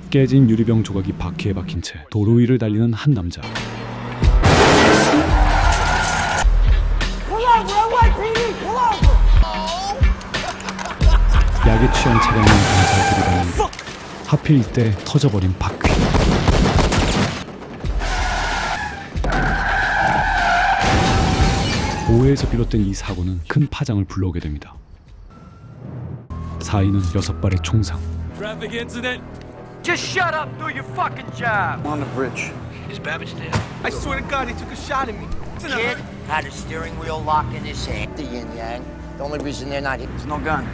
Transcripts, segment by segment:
깨진 유리병 조각이 바퀴에 박힌 채 도로 위를 달리는 한 남자. 약에 취한 차량이 경찰 들이다는데 하필 이때 터져버린 바퀴. 오해에서 비롯된 이 사고는 큰 파장을 불러오게 됩니다. 사인은 6발의 총상. Traffic incident. Just shut up, do your fucking job. On the bridge. Is Babbage there? I swear to God, he took a shot at me. Kid had a steering wheel lock in his hand. The yin yang. The only reason they're not here is no gun.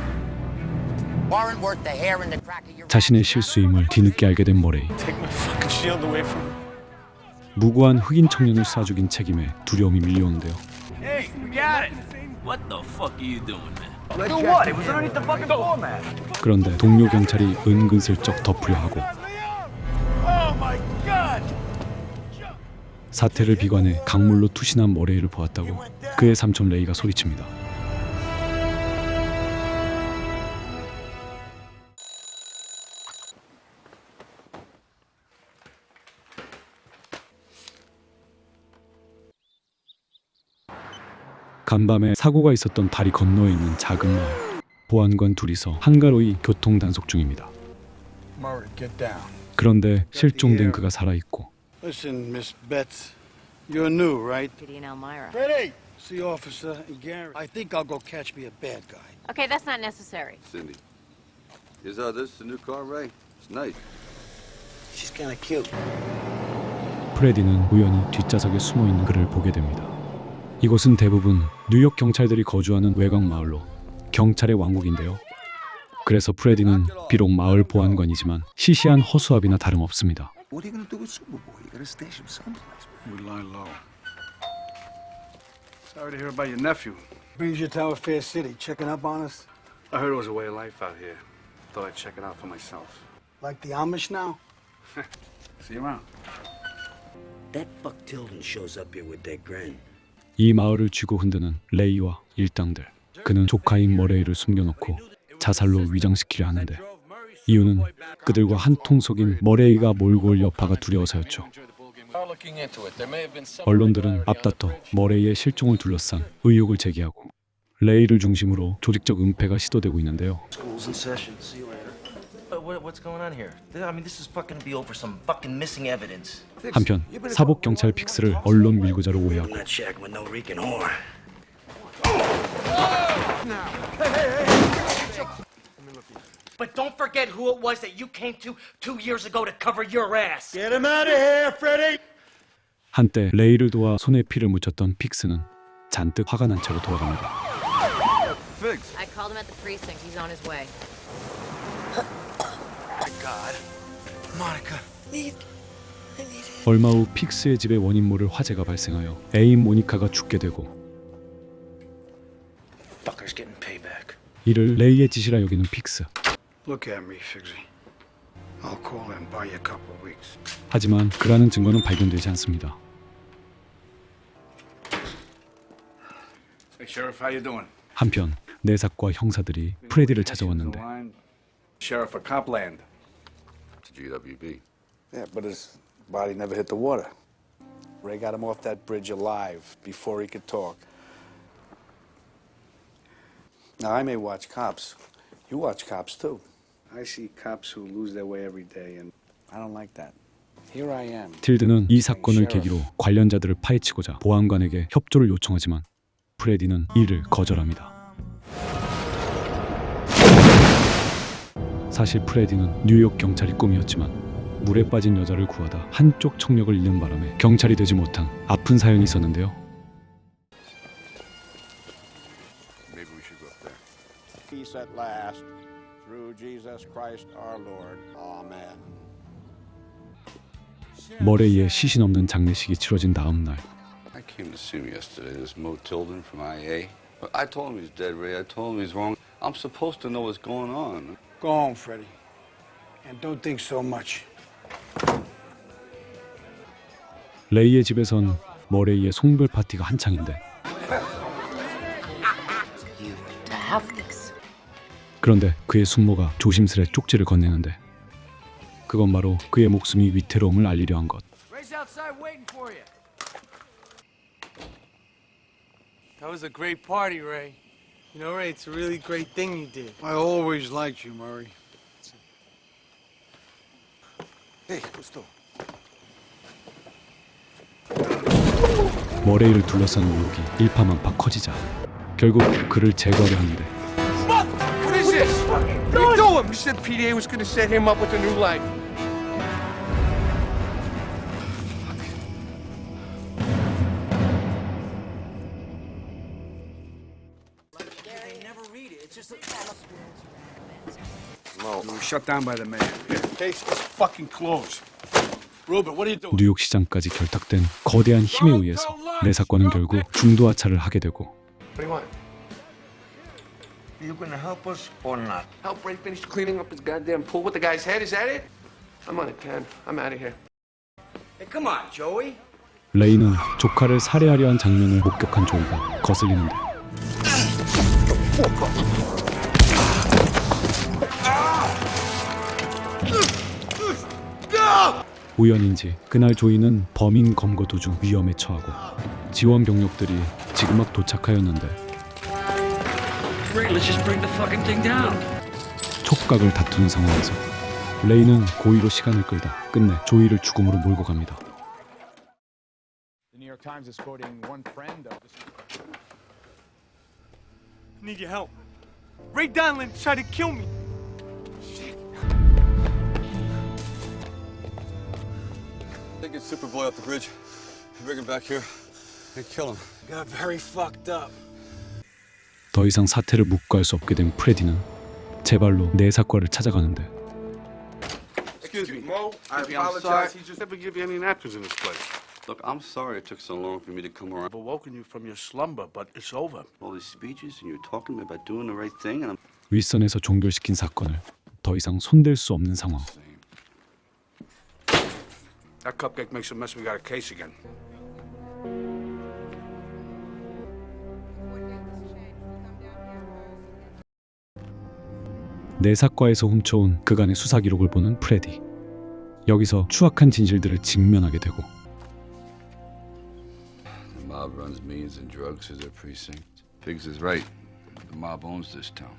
Warrant worth the hair in the crack of your. 자신의 실수임을 뒤늦게 알게 된 머레이. Take my fucking shield away from me. 무고한 흑인 청년을 쏴 죽인 책임에 두려움이 밀려오는데요. Hey, we got it. What the fuck are you doing, man? Do what? It was underneath the fucking floor mat. 그런데 동료 경찰이 은근슬쩍 덮으려 하고 Oh my God! 사태를 비관해 강물로 투신한 머레이를 보았다고 그의 삼촌 레이가 소리칩니다. 간밤에 사고가 있었던 다리 건너에 있는 작은 마을. 보안관 둘이서 한가로이 교통 단속 중입니다. Murray, get down. 그런데 실종된 그가 살아있고 Listen, Miss Betts, you're new, right? Gideon Elmira. Freddie! See Officer Gary. I think I'll go catch me a bad guy. Okay, that's not necessary. Cindy, is this the new car, Ray? It's nice. She's kind of cute. 프레디는 우연히 뒷좌석에 숨어있는 그를 보게 됩니다. 이곳은 대부분 뉴욕 경찰들이 거주하는 외곽 마을로 경찰의 왕국인데요. 그래서 프레디는 비록 마을 보안관이지만 시시한 허수아비나 다름없습니다. What are you gonna do with Superboy? You gotta station him someplace. We lie low. Sorry to hear about your nephew. Brings you to Tower Fair City, checking up on us? I heard it was a way of life out here. Thought I'd check it out for myself. Like the Amish now? See you around. That fuck Tilden shows up here with that grin. 이 마을을 쥐고 흔드는 레이와 일당들. 그는 조카인 머레이를 숨겨놓고 자살로 위장시키려 하는데 이유는 그들과 한 통 속인 머레이가 몰고 올 여파가 두려워서였죠. 언론들은 앞다퉈 머레이의 실종을 둘러싼 의혹을 제기하고 레이를 중심으로 조직적 은폐가 시도되고 있는데요. School's in session. See you later. What's going on here? I mean, this is fucking to be over some fucking missing evidence. 한편 사복 경찰 픽스를 언론 밀고자로 오해하고 Not shack with no reeking whore. But don't forget who it was that you came to 2 years ago to cover your ass. Get him out of here, Freddie! 한때 레이를 도와 손에 피를 묻혔던 픽스는 잔뜩 화가 난 채로 돌아갑니다. I called him at the precinct. He's on his way. My God. Monica. 얼마 후 픽스의 집에 원인 모를 화재가 발생하여 애인 모니카가 죽게 되고 Fucker's getting payback. 이를 레이의 짓이라 여기는 픽스. Look at me, Figsy. I'll call and buy you a couple of weeks. 하지만 그라는 증거는 발견되지 않습니다. Hey, Sheriff, how you doing? 한편 내삭과 형사들이 프레디를 찾아왔는데 Sheriff of Copland. To GWB. Yeah, but his body never hit the water. Ray got him off that bridge alive before he could talk. Now, I may watch cops. You watch cops, too. I see cops who lose their way every day, and I don't like that. Here I am. 틸드는 이 사건을 계기로 관련자들을 파헤치고자 보안관에게 협조를 요청하지만 프레디는 이를 거절합니다. 사실 프레디는 뉴욕 경찰이 꿈이었지만 물에 빠진 여자를 구하다 한쪽 청력을 잃는 바람에 경찰이 되지 못한 아픈 사연이 있었는데요. Maybe we should go up there. Peace at last, through Jesus Christ our Lord. Amen. 머레이의 시신 없는 장례식이 치러진 다음 날 I came to see him yesterday. This Mo Tilden from IA. But I told him he's dead, Ray. I told him he's wrong. I'm supposed to know what's going on. Go home, Freddie. And don't think so much. 레이의 집에선 머레이의 송별 파티가 한창인데 You to have this. 그런데 그의 숙모가 조심스레 쪽지를 건네는데 그건 바로 그의 목숨이 위태로움을 알리려 한 것. Ray's outside waiting for you. That was a great party, Ray. You know, Ray, it's a really great thing you did. I always liked you, Murray. Hey, Gusto. 머레이를 둘러싼 의혹이 일파만파 커지자 결국 그를 제거하려 하는데 What is this? What are you doing? You said PDA was gonna set him up with a new life. We were shut down by the mayor. Case is fucking closed. Ruben, what are you doing? 뉴욕 시장까지 결탁된 거대한 힘에 의해서 내 사건은 결국 중도 하차를 하게 되고 What do you want? Are you gonna help us or not? Help Ray finish cleaning up his goddamn pool with the guy's head? Is that it? I'm on it, Ken. I'm out of here. Hey, come on, Joey. 레이는 조카를 살해하려 한 장면을 목격한 조이가 거슬리는데 우연인지 그날 조이는 범인 검거 도중 위험에 처하고 지원 병력들이 지금 막 도착하였는데 촉각을 다투는 상황에서 레이는 고의로 시간을 끌다 끝내 조이를 죽음으로 몰고 갑니다. The New York Times is quoting one friend of the... I need your help. Ray Donlin tried to kill me. Take Superboy up the bridge, bring him back here, and kill him. Got very fucked up. 더 이상 사태를 묵과할 수 없게 된 프레디는 제발로 내 사과를 찾아가는데 Excuse me, Mo. I Excuse me, I'm apologize. sorry. He just never give you any napkins in this place. Look, I'm sorry it took so long for me to come around. I've awoken you from your slumber, but it's over. All these speeches, and you're talking to me about doing the right thing, and I'm... 윗선에서 종결시킨 사건을 더 이상 손댈 수 없는 상황. That cupcake makes a mess. We got a case again. 내 사과에서 훔쳐온 그간의 수사 기록을 보는 프레디. 여기서 추악한 진실들을 직면하게 되고 The mob runs millions in drugs through their precinct. Biggs is right. The mob owns this town.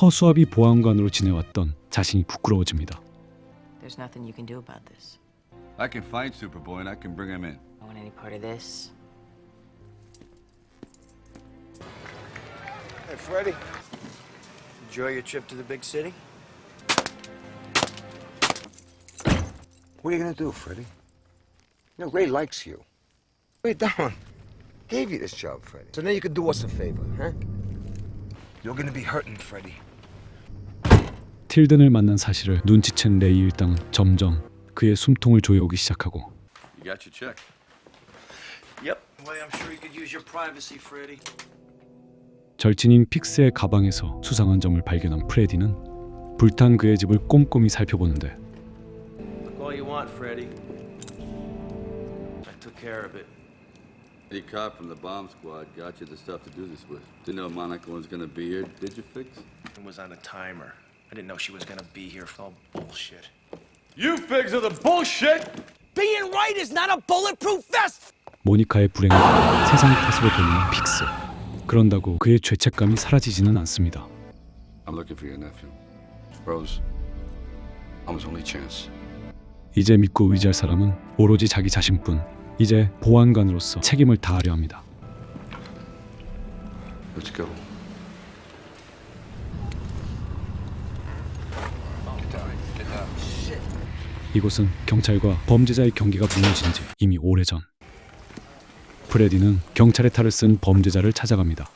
허수아비 보안관으로 지내왔던 자신이 부끄러워집니다. There's nothing you can do about this. I can find Superboy, and I can bring him in. I want any part of this. Hey, Freddie. Enjoy your trip to the big city? What are you gonna do, Freddie? You know, Ray likes you. Ray Don gave you this job, Freddie. So now you can do us a favor, huh? You're gonna be hurting, Freddie. 틸든을 만난 사실을 눈치챈 레이 일당은 점점 그의 숨통을 조여오기 시작하고 You got your check. Yep. Well, I'm sure you could use your privacy, Freddie. 절친인 픽스의 가방에서 수상한 점을 발견한 프레디는 불탄 그의 집을 꼼꼼히 살펴보는데 Look all you want, Freddie. I took care of it. Any cop from the bomb squad got you the stuff to do this with. Didn't know Monica was gonna be here, did you, Fix? It was on a timer. I didn't know she was gonna be here for all bullshit. You figs are the bullshit! Being right is not a bulletproof vest! 모니카의 불행을 세상 탓으로 돌리는 픽스. 그런다고 그의 죄책감이 사라지지는 않습니다. I'm looking for your nephew. Rose, I'm his only chance. 이제 믿고 의지할 사람은 오로지 자기 자신뿐. 이제 보안관으로서 책임을 다하려 합니다. Let's go. 이곳은 경찰과 범죄자의 경계가 무너진 지 이미 오래전. 프레디는 경찰의 탈을 쓴 범죄자를 찾아갑니다.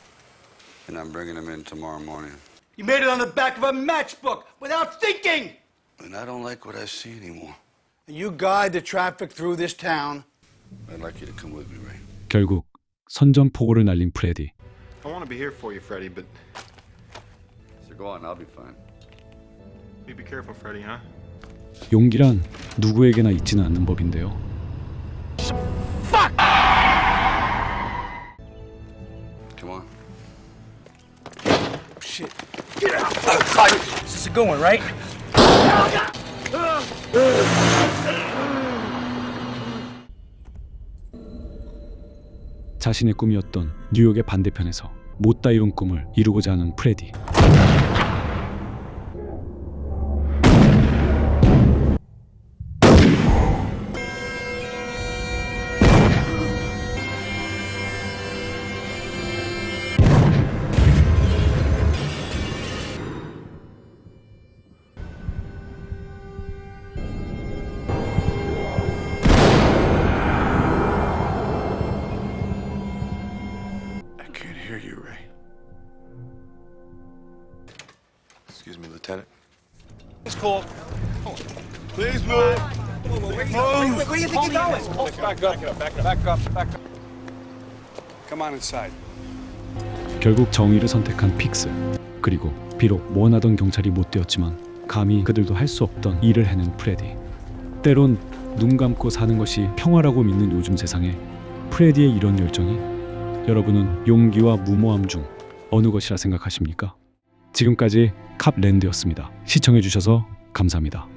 And I'm bringing him in tomorrow morning. You made it on the back of a matchbook without thinking! And I don't like what I see anymore. You guide the traffic through this town. I'd like you to come with me, Ray. 결국 선전포고를 날린 프레디. I want to be here for you, Freddie, but So go on, I'll be fine. you be careful, Freddie, huh? 용기란 누구에게나 있지는 않는 법인데요. Come on. Shit. Get out! Is this a good one, right? 자신의 꿈이었던 뉴욕의 반대편에서 못다 이룬 꿈을 이루고자 하는 프레디. Excuse me, Lieutenant. It's cool. Please move. Where do you think you're going? Back up. Come on inside. 결국 정의를 선택한 픽스. 그리고 비록 원하던 경찰이 못 되었지만 감히 그들도 할 수 없던 일을 해낸 프레디. 때론 눈 감고 사는 것이 평화라고 믿는 요즘 세상에 프레디의 이런 열정이 여러분은 용기와 무모함 중 어느 것이라 생각하십니까? 지금까지 캅랜드였습니다. 시청해주셔서 감사합니다.